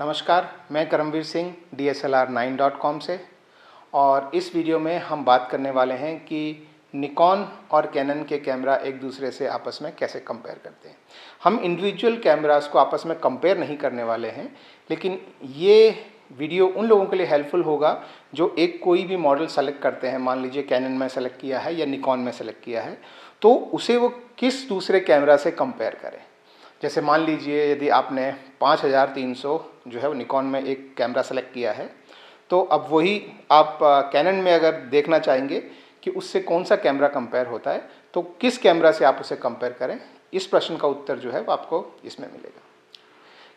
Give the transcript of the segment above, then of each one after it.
नमस्कार, मैं करमवीर सिंह DSLR9.com से। और इस वीडियो में हम बात करने वाले हैं कि निकॉन और कैनन के कैमरा एक दूसरे से आपस में कैसे कंपेयर करते हैं। हम इंडिविजुअल कैमरास को आपस में कंपेयर नहीं करने वाले हैं, लेकिन ये वीडियो उन लोगों के लिए हेल्पफुल होगा जो एक कोई भी मॉडल सेलेक्ट करते हैं। मान लीजिए कैनन में सेलेक्ट किया है या निकॉन में सेलेक्ट किया है, तो उसे वो किस दूसरे कैमरा से कंपेयर करें। जैसे मान लीजिए यदि आपने 5300 जो है वो निकॉन में एक कैमरा सेलेक्ट किया है, तो अब वही आप कैनन में अगर देखना चाहेंगे कि उससे कौन सा कैमरा कंपेयर होता है, तो किस कैमरा से आप उसे कंपेयर करें, इस प्रश्न का उत्तर जो है वो आपको इसमें मिलेगा।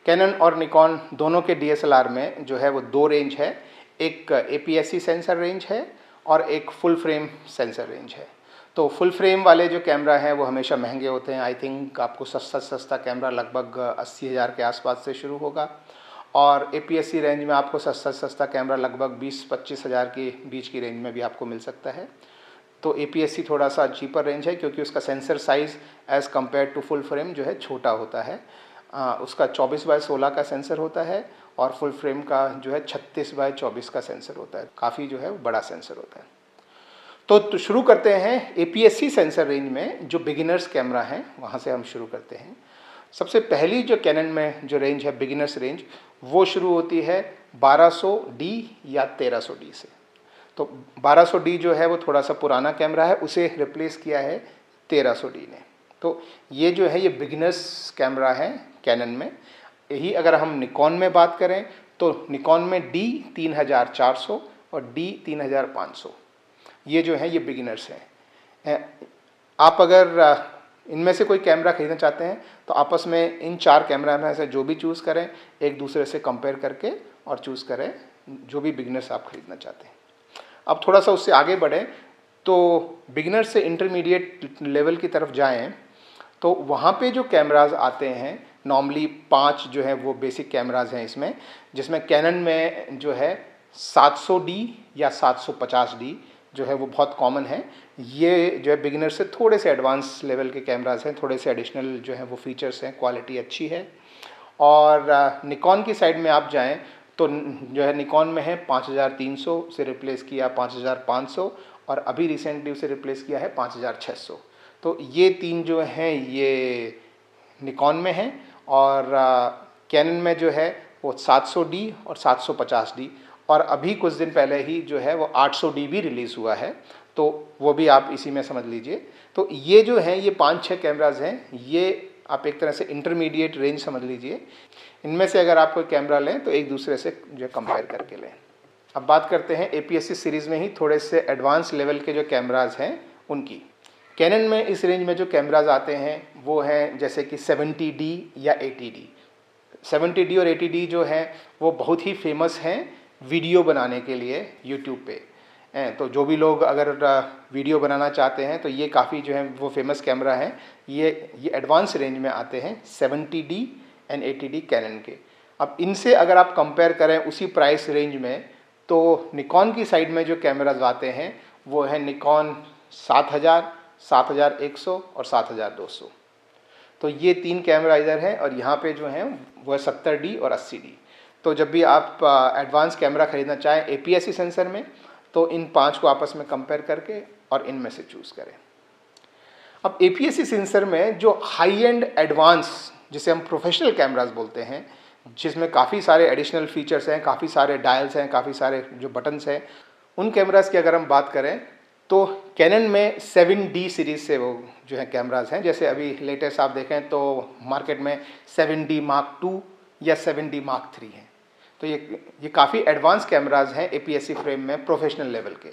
कैनन और निकॉन दोनों के DSLR में जो है वो दो रेंज है, एक APS-C सेंसर रेंज है और एक फुल फ्रेम सेंसर रेंज है। तो फुल फ्रेम वाले जो कैमरा हैं वो हमेशा महंगे होते हैं। आई थिंक आपको सस्ता कैमरा लगभग 80,000 के आसपास से शुरू होगा, और APS-C रेंज में आपको सस्ता कैमरा लगभग 20-25 हज़ार के बीच की रेंज में भी आपको मिल सकता है। तो APS-C थोड़ा सा चीपर रेंज है, क्योंकि उसका sensor size as compare to full frame जो है छोटा होता है। उसका 24x16 का सेंसर होता है और फुल फ्रेम का जो है 36x24 का सेंसर होता है। काफ़ी जो है बड़ा सेंसर होता है। तो शुरू करते हैं APS-C सेंसर रेंज में जो बिगिनर्स कैमरा हैं, वहाँ से हम शुरू करते हैं। सबसे पहली जो कैनन में जो रेंज है बिगिनर्स रेंज, वो शुरू होती है 1200D या 1300D से। तो 1200D जो है वो थोड़ा सा पुराना कैमरा है, उसे रिप्लेस किया है 1300D ने। तो ये जो है ये बिगिनर्स कैमरा है कैनन में। यही अगर हम निकॉन में बात करें तो निकॉन में D3400 और D3500 ये जो है ये बिगिनर्स हैं। आप अगर इनमें से कोई कैमरा खरीदना चाहते हैं तो आपस में इन चार कैमरा में से जो भी चूज़ करें, एक दूसरे से कंपेयर करके और चूज़ करें जो भी बिगिनर्स आप खरीदना चाहते हैं। अब थोड़ा सा उससे आगे बढ़ें तो बिगिनर से इंटरमीडिएट लेवल की तरफ जाएं, तो वहाँ पे जो कैमराज आते हैं नॉर्मली 5 जो है वो बेसिक कैमराज हैं इसमें, जिसमें कैनन में जो है 700D या 750D जो है वो बहुत कॉमन है। ये जो है बिगिनर से थोड़े से एडवांस लेवल के कैमराज हैं, थोड़े से एडिशनल जो है वो फीचर्स हैं, क्वालिटी अच्छी है। और निकॉन की साइड में आप जाएं तो जो है निकॉन में है 5300 से रिप्लेस किया 5500, और अभी रिसेंटली उसे रिप्लेस किया है 5600। तो ये तीन जो हैं ये निकॉन में हैं, और कैनन में जो है वो 700D और 750D, और अभी कुछ दिन पहले ही जो है वो 800D भी रिलीज़ हुआ है, तो वो भी आप इसी में समझ लीजिए। तो ये जो हैं ये 5-6 कैमराज हैं, ये आप एक तरह से इंटरमीडिएट रेंज समझ लीजिए। इनमें से अगर आप कोई कैमरा लें तो एक दूसरे से जो कंपेयर करके लें। अब बात करते हैं APS-C सीरीज़ में ही थोड़े से एडवांस लेवल के जो कैमराज हैं उनकी। कैनन में इस रेंज में जो कैमराज आते हैं वो हैं जैसे कि 70D या 80D। 70D और 80D जो हैं वो बहुत ही फेमस हैं वीडियो बनाने के लिए यूट्यूब पे। तो जो भी लोग अगर वीडियो बनाना चाहते हैं तो ये काफ़ी जो है वो फेमस कैमरा हैं। ये एडवांस रेंज में आते हैं 70D एंड 80D कैनन के। अब इनसे अगर आप कंपेयर करें उसी प्राइस रेंज में, तो निकॉन की साइड में जो कैमराज आते हैं वो है निकॉन 7000, 7100 और 7200। तो ये तीन कैमरा इधर हैं, और यहाँ पे जो हैं वो 70D और 80D। तो जब भी आप एडवांस कैमरा खरीदना चाहें APS-C सेंसर में, तो इन 5 को आपस में कंपेयर करके और इनमें से चूज़ करें। अब APS-C सेंसर में जो हाई एंड एडवांस, जिसे हम प्रोफेशनल कैमराज बोलते हैं, जिसमें काफ़ी सारे एडिशनल फीचर्स हैं, काफ़ी सारे डायल्स हैं, काफ़ी सारे जो बटन्स हैं, उन कैमराज की अगर हम बात करें तो कैनन में 7D सीरीज़ से वो जो है कैमराज हैं। जैसे अभी लेटेस्ट आप देखें तो मार्केट में 7D Mark II या 7D Mark III हैं। तो ये काफ़ी एडवांस कैमराज हैं APS-C फ्रेम में प्रोफेशनल लेवल के।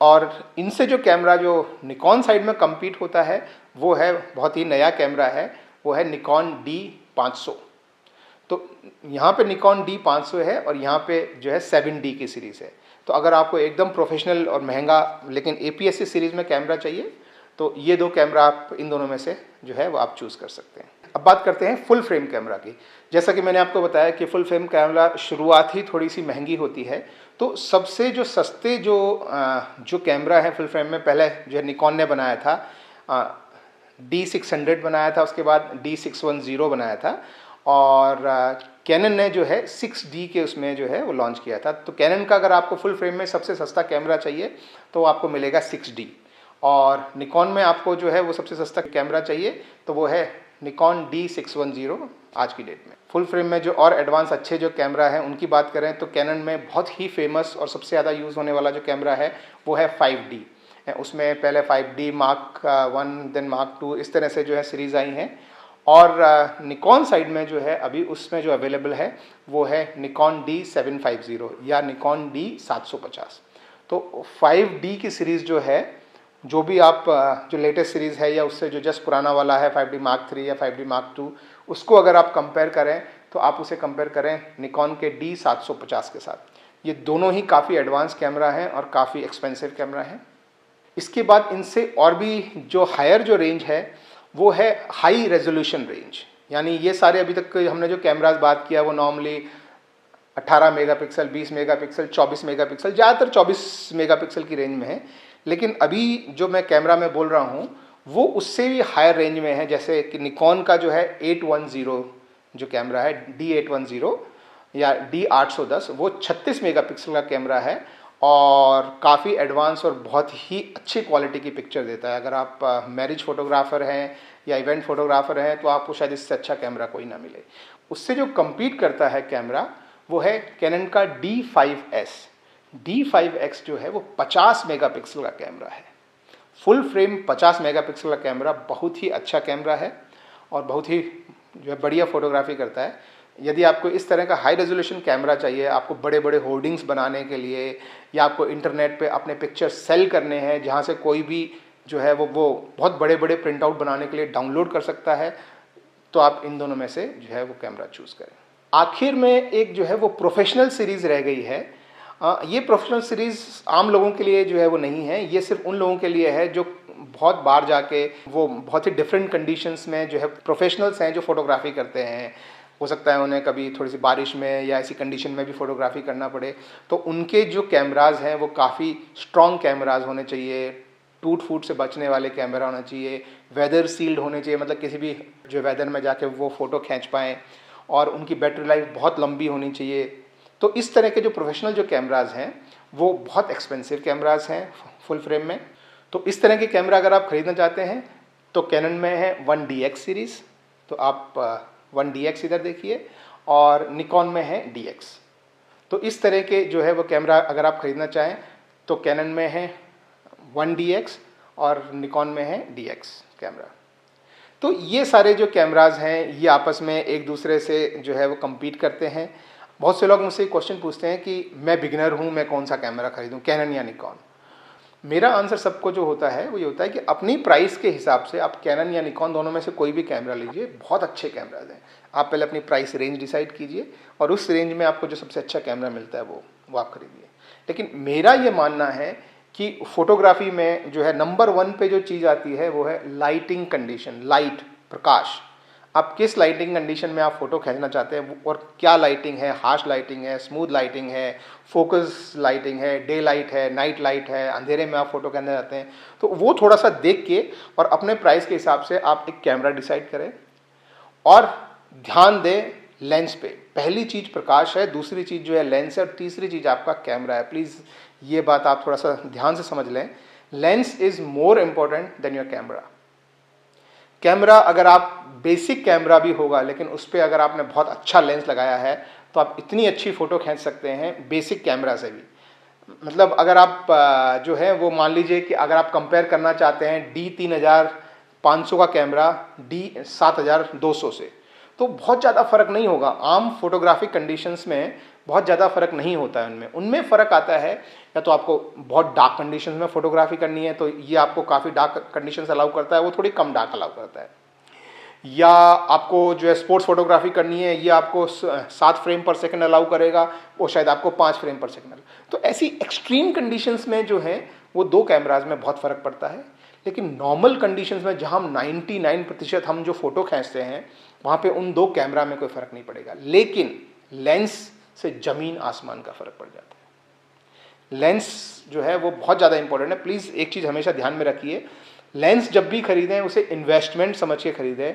और इनसे जो कैमरा जो निकॉन साइड में कम्पीट होता है वो है बहुत ही नया कैमरा है, वो है निकॉन D500। तो यहाँ पे निकॉन D500 है और यहाँ पे जो है 7D की सीरीज़ है। तो अगर आपको एकदम प्रोफेशनल और महंगा लेकिन APS-C सीरीज़ में कैमरा चाहिए तो ये दो कैमरा आप इन दोनों में से जो है वो आप चूज़ कर सकते हैं। अब बात करते हैं फुल फ्रेम कैमरा की। जैसा कि मैंने आपको बताया कि फुल फ्रेम कैमरा शुरुआत ही थोड़ी सी महंगी होती है, तो सबसे जो सस्ते जो कैमरा है फुल फ्रेम में, पहले जो निकॉन ने बनाया था D600 बनाया था, उसके बाद D610 बनाया था, और कैनन ने जो है 6D के उसमें जो है वो लॉन्च किया था। तो कैनन का अगर आपको फुल फ्रेम में सबसे सस्ता कैमरा चाहिए तो आपको मिलेगा 6D, और निकॉन में आपको जो है वो सबसे सस्ता कैमरा चाहिए तो वो है निकॉन D610 आज की डेट में। फुल फ्रेम में जो और एडवांस अच्छे जो कैमरा हैं उनकी बात करें तो कैनन में बहुत ही फेमस और सबसे ज़्यादा यूज़ होने वाला जो कैमरा है वो है 5D। उसमें पहले 5D Mark 1 देन Mark 2 इस तरह से जो है सीरीज़ आई हैं। और निकॉन साइड में जो है अभी उसमें जो अवेलेबल है वो है निकॉन D750 या निकॉन D750। तो 5D की सीरीज़ जो है, जो भी आप जो लेटेस्ट सीरीज़ है या उससे जो जस्ट पुराना वाला है 5D Mark 3 या 5D Mark 2, उसको अगर आप कंपेयर करें तो आप उसे कंपेयर करें निकॉन के D750 के साथ। ये दोनों ही काफ़ी एडवांस कैमरा हैं और काफ़ी एक्सपेंसिव कैमरा हैं। इसके बाद इनसे और भी जो हायर जो रेंज है वो है हाई रेजोल्यूशन रेंज। यानी ये सारे अभी तक हमने जो कैमराज बात किया वो नॉर्मली 18 मेगापिक्सल, 20 मेगापिक्सल, 24 मेगापिक्सल, ज़्यादातर 24 मेगापिक्सल की रेंज में है। लेकिन अभी जो मैं कैमरा में बोल रहा हूँ वो उससे भी हायर रेंज में है। जैसे कि निकॉन का जो है 810 जो कैमरा है D810 या D810, वो 36 मेगापिक्सल का कैमरा है और काफ़ी एडवांस और बहुत ही अच्छी क्वालिटी की पिक्चर देता है। अगर आप मैरिज फोटोग्राफर हैं या इवेंट फोटोग्राफर हैं तो आपको शायद इससे अच्छा कैमरा कोई ना मिले। उससे जो कम्पीट करता है कैमरा वो है कैनन का D5S। D5X जो है वो 50 मेगापिक्सल का कैमरा है। फुल फ्रेम 50 मेगापिक्सल का कैमरा बहुत ही अच्छा कैमरा है और बहुत ही जो है बढ़िया फोटोग्राफी करता है। यदि आपको इस तरह का हाई रेजोल्यूशन कैमरा चाहिए, आपको बड़े बड़े होर्डिंग्स बनाने के लिए या आपको इंटरनेट पे अपने पिक्चर सेल करने हैं जहाँ से कोई भी जो है वो बहुत बड़े बड़े प्रिंट आउट बनाने के लिए डाउनलोड कर सकता है, तो आप इन दोनों में से जो है वो कैमरा चूज़ करें। आखिर में एक जो है वो प्रोफेशनल सीरीज़ रह गई है। ये प्रोफेशनल सीरीज़ आम लोगों के लिए जो है वो नहीं है, ये सिर्फ उन लोगों के लिए है जो बहुत बाहर जाके वो बहुत ही डिफरेंट कंडीशंस में जो है प्रोफेशनल्स हैं जो फोटोग्राफी करते हैं। हो सकता है उन्हें कभी थोड़ी सी बारिश में या ऐसी कंडीशन में भी फोटोग्राफी करना पड़े, तो उनके जो कैमराज हैं वो काफ़ी स्ट्रॉन्ग कैमराज होने चाहिए, टूट फूट से बचने वाले कैमरा होना चाहिए, वेदर सील्ड होने चाहिए, मतलब किसी भी जो वेदर में जाके वो फ़ोटो खींच पाएँ, और उनकी बैटरी लाइफ बहुत लंबी होनी चाहिए। तो इस तरह के जो प्रोफेशनल जो कैमराज हैं वो बहुत एक्सपेंसिव कैमराज हैं फुल फ्रेम में। तो इस तरह के कैमरा अगर आप ख़रीदना चाहते हैं तो कैनन में है 1DX सीरीज़, तो आप 1DX इधर देखिए, और निकॉन में है DX। तो इस तरह के जो है वो कैमरा अगर आप ख़रीदना चाहें तो कैनन में है 1DX और निकॉन में है DX कैमरा। तो ये सारे जो कैमराज हैं ये आपस में एक दूसरे से जो है वो कम्पीट करते हैं। बहुत से लोग मुझसे क्वेश्चन पूछते हैं कि मैं बिगिनर हूँ, मैं कौन सा कैमरा खरीदूँ, कैनन या निकॉन। मेरा आंसर सबको जो होता है वो ये होता है कि अपनी प्राइस के हिसाब से आप कैनन या निकॉन दोनों में से कोई भी कैमरा लीजिए, बहुत अच्छे कैमराज हैं। आप पहले अपनी प्राइस रेंज डिसाइड कीजिए और उस रेंज में आपको जो सबसे अच्छा कैमरा मिलता है वो आप खरीदिए। लेकिन मेरा ये मानना है कि फोटोग्राफी में जो है नंबर 1 पे जो चीज़ आती है वो है लाइटिंग कंडीशन, लाइट, प्रकाश। आप किस लाइटिंग कंडीशन में आप फोटो खींचना चाहते हैं और क्या लाइटिंग है, हार्श लाइटिंग है, स्मूथ लाइटिंग है, फोकस लाइटिंग है, डे लाइट है, नाइट लाइट है, अंधेरे में आप फोटो खींचना चाहते हैं, तो वो थोड़ा सा देख के और अपने प्राइस के हिसाब से आप एक कैमरा डिसाइड करें और ध्यान दें लेंस पे। पहली चीज़ प्रकाश है, दूसरी चीज़ जो है लेंस है, और तीसरी चीज़ आपका कैमरा है। प्लीज़ ये बात आप थोड़ा सा ध्यान से समझ लें। Lens is more important then your camera. Camera अगर आप बेसिक कैमरा भी होगा लेकिन उस पर अगर आपने बहुत अच्छा लेंस लगाया है तो आप इतनी अच्छी फ़ोटो खींच सकते हैं बेसिक कैमरा से भी। मतलब अगर आप जो है वो मान लीजिए कि अगर आप कंपेयर करना चाहते हैं D3500 का कैमरा D7200 से, तो बहुत ज़्यादा फ़र्क नहीं होगा। आम फोटोग्राफिक कंडीशंस में बहुत ज़्यादा फ़र्क नहीं होता है उनमें फ़र्क आता है या तो आपको बहुत डार्क कंडीशंस में फ़ोटोग्राफी करनी है तो ये आपको काफ़ी डार्क कंडीशंस अलाउ करता है, वो थोड़ी कम डार्क अलाउ करता है। या आपको जो है स्पोर्ट्स फोटोग्राफी करनी है, ये आपको 7 फ्रेम पर सेकंड अलाउ करेगा, वो शायद आपको 5 फ्रेम पर सेकंड। तो ऐसी एक्सट्रीम कंडीशंस में जो है वो 2 कैमराज में बहुत फ़र्क पड़ता है। लेकिन नॉर्मल कंडीशंस में जहाँ हम 99% हम जो फ़ोटो खींचते हैं वहाँ पे उन 2 कैमरा में कोई फ़र्क नहीं पड़ेगा। लेकिन लेंस से ज़मीन आसमान का फ़र्क पड़ जाता है। लेंस जो है वो बहुत ज़्यादा इंपॉर्टेंट है। प्लीज़ एक चीज़ हमेशा ध्यान में रखिए, लेंस जब भी खरीदें उसे इन्वेस्टमेंट समझ के खरीदें।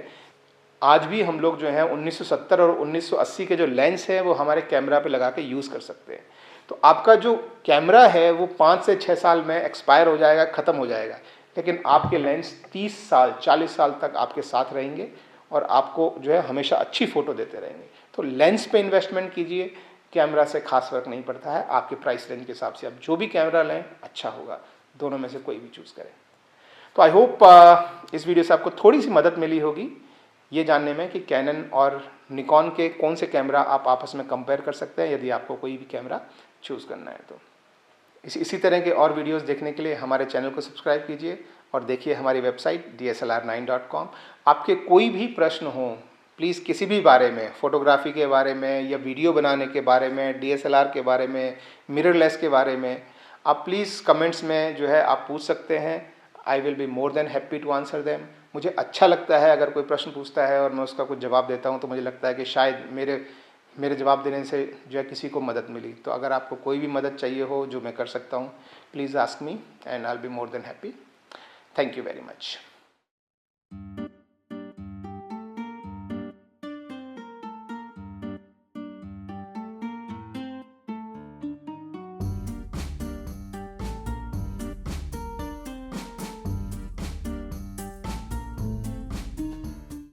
आज भी हम लोग जो है 1970 और 1980 के जो लेंस है वो हमारे कैमरा पे लगा के यूज़ कर सकते हैं। तो आपका जो कैमरा है वो 5 से 6 साल में एक्सपायर हो जाएगा, ख़त्म हो जाएगा, लेकिन आपके लेंस 30 साल 40 साल तक आपके साथ रहेंगे और आपको जो है हमेशा अच्छी फ़ोटो देते रहेंगे। तो लेंस पे इन्वेस्टमेंट कीजिए, कैमरा से खास फर्क नहीं पड़ता है। आपके प्राइस रेंज के हिसाब से आप जो भी कैमरा लें अच्छा होगा, दोनों में से कोई भी चूज़ करें। तो आई होप इस वीडियो से आपको थोड़ी सी मदद मिली होगी ये जानने में कि कैनन और निकॉन के कौन से कैमरा आप आपस में कंपेयर कर सकते हैं यदि आपको कोई भी कैमरा चूज़ करना है। तो इसी तरह के और वीडियोस देखने के लिए हमारे चैनल को सब्सक्राइब कीजिए और देखिए हमारी वेबसाइट DSLR9.com। आपके कोई भी प्रश्न हो प्लीज़ किसी भी बारे में, फ़ोटोग्राफी के बारे में या वीडियो बनाने के बारे में, DSLR के बारे में, मिररलेस के बारे में, आप प्लीज़ कमेंट्स में जो है आप पूछ सकते हैं। I will be more than happy to answer them. मुझे अच्छा लगता है अगर कोई प्रश्न पूछता है और मैं उसका कुछ जवाब देता हूँ, तो मुझे लगता है कि शायद मेरे जवाब देने से जो है किसी को मदद मिली। तो अगर आपको कोई भी मदद चाहिए हो जो मैं कर सकता हूँ, please ask me and I will be more than happy. Thank you very much.